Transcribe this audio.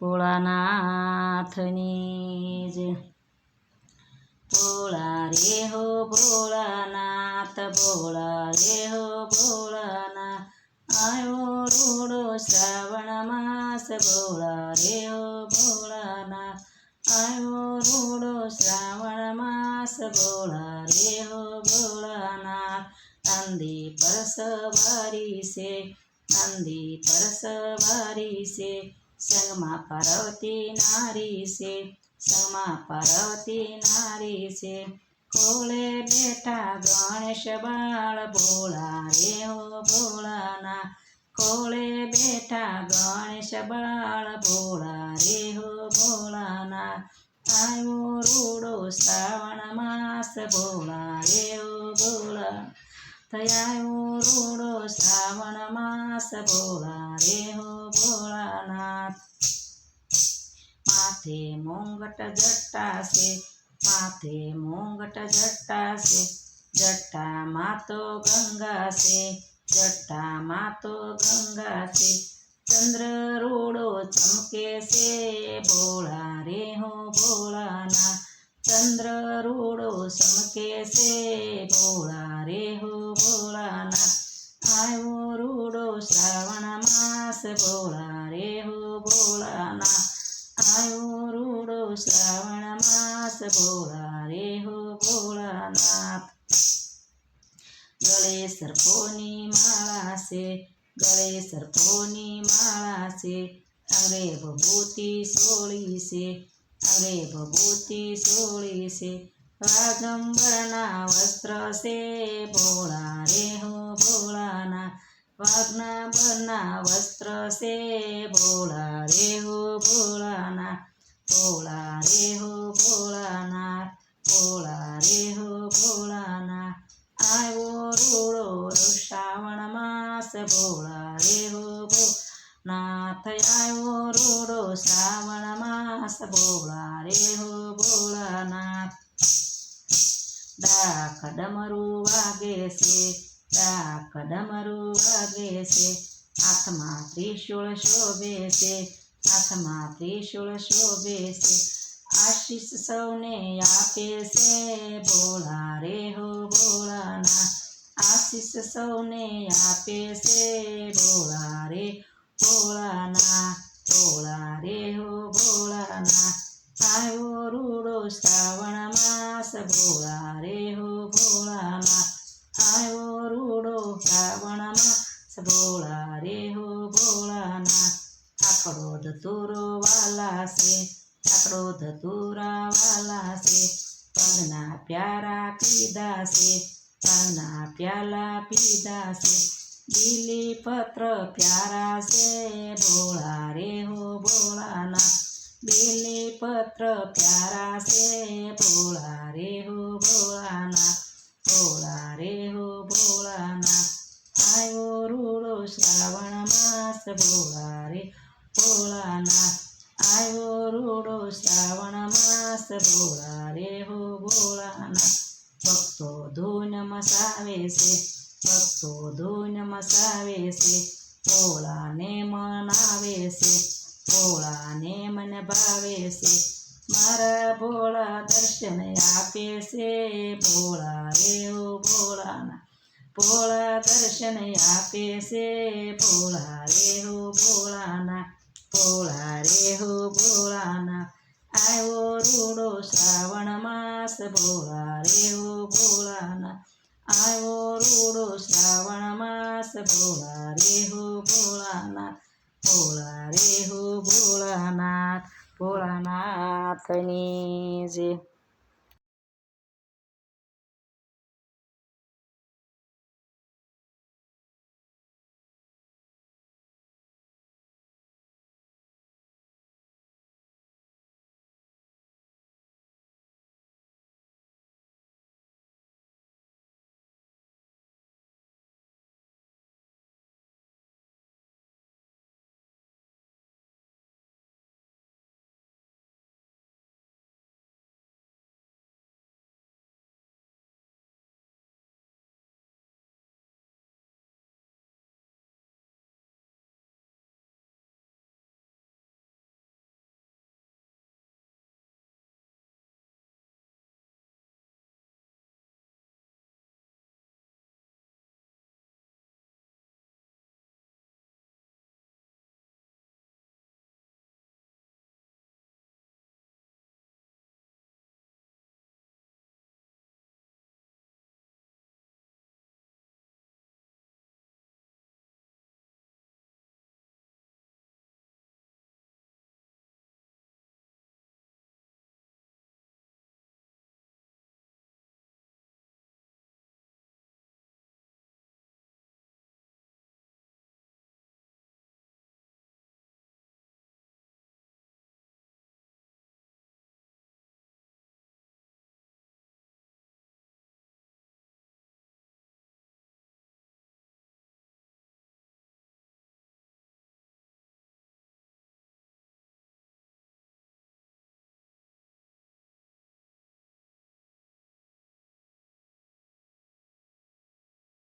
ભોળાનાથની જય। ભોળા રે હો ભોળાનાથ, ભોળા રે હો ભોળાનાથ, આવ્યો રૂડો શ્રાવણ માસ, ભોળા રે હો ભોળાનાથ, આવ્યો રૂડો શ્રાવણ માસ, ભોળા રે હો ભોળાનાથ। નંદી પર સવારી છે, નંદી પર સવારી છે, સંગમાં પાર્વતી નારી છે, સંગમાં પાર્વતી નારી છે। ખોળે બેઠા ગણેશ બાળ, ભોળા રે હો ભોળાનાથ, ખોળે બેઠા ગણેશ બાળ, ભોળા રે હો ભોળાનાથ, આવ્યો રૂડો શ્રાવણ માસ, ભોળા રે હો ભોળાનાથ, આવ્યો રૂડો શ્રાવણ માસ, ભોળા રે હો ભોળાનાથ। માથે મુંગટ જટા છે, માથે મુંગટ જટા છે, જટામાં તો ગંગા છે, જટામાં તો ગંગા છે, ચંદ્ર રૂડો ચમકે છે, ભોળા રે હો ભોળાનાથ, ચંદ્ર રૂડો ચમકે છે, ભોળા રે હો ભોળાનાથ, આવ્યો રૂડો શ્રાવણ માસ, ભોળા રે હો ભોળાનાથ, આવ્યો રૂડો શ્રાવણ માસ, ભોળા રે હો ભોળાનાથ। ગળે સર્પોની માળા છે, ગળે સર્પોની માળા છે, અંગે ભભૂતિ સોળી છે, અંગે ભભૂતિ સોળી છે, વાઘંબરના વસ્ત્ર છે, ભોળા રે હો ભોળાનાથ, વાઘંબરના વસ્ત્ર છે, ભોળા રે હો ભોળાનાથ, ભોળા રે હો ભોળાનાથ, ભોળા રે હો ભોળાનાથ, આવ્યો રૂડો શ્રાવણ માસ, ભોળા રે હો ભોળાનાથ, આવ્યો રૂડો શ્રાવણ માસ, ભોળા રે હો ભોળાનાથ। ડાક ડમરું વાગે છે, ડાક ડમરું વાગે છે, હાથમાં ત્રિશૂળ શોભે છે, હાથમાં ત્રિશૂળ શોભે છે, આશીષ સૌને આપે છે, ભોળા રે હો ભોળાનાથ, આશીષ સૌને આપે છે, ભોળા રે ભોળાનાથ, ભોળા રે હો ભોળાનાથ, આવ્યો રૂડો શ્રાવણ માસ, ભોળા રે હો ભોળાનાથ, આવ્યો રૂડો શ્રાવણ માસ, ભોળા રે હો ભોળાનાથ। આકડો ધતુરો વાલા છે, આકડો ધતુરા વાલા છે, પગના પ્યારા પીધા છે, પગના પ્યાલા પીધા છે, બીલી પત્ર પ્યારા છે, ભોળા રે હો ભોળાનાથ, બીલી પત્ર પ્યારા છે, ભોળા રે હો ભોળાનાથ, ભોળા રે હો ભોળાનાથ, આવ્યો રૂડો શ્રાવણ માસ, ભોળા રે ભોળાનાથ, આવ્યો રૂડો શ્રાવણ માસ, ભોળા રે હો ભોળાનાથ। ભક્તો ધૂન મસાવે છે, ભક્તો ધૂન મસાવે છે, ભોળાને મનાવે છે, ભોળાને મન ભાવે છે, મારા ભોળા દર્શન આપે છે, ભોળા રે હો ભોળાનાથ, ભોળા દર્શન આપે છે, ભોળા રે હો ભોળાનાથ, ભોળા રે હો ભોળાનાથ, આવ્યો રૂડો શ્રાવણ માસ, ભોળા રે હો ભોળાનાથ, આવ્યો રૂડો શ્રાવણ માસ, ભોળા રે હો ભોળાનાથ, ભોળા રે હો ભોળાનાથ, ભોળાનાથની જય।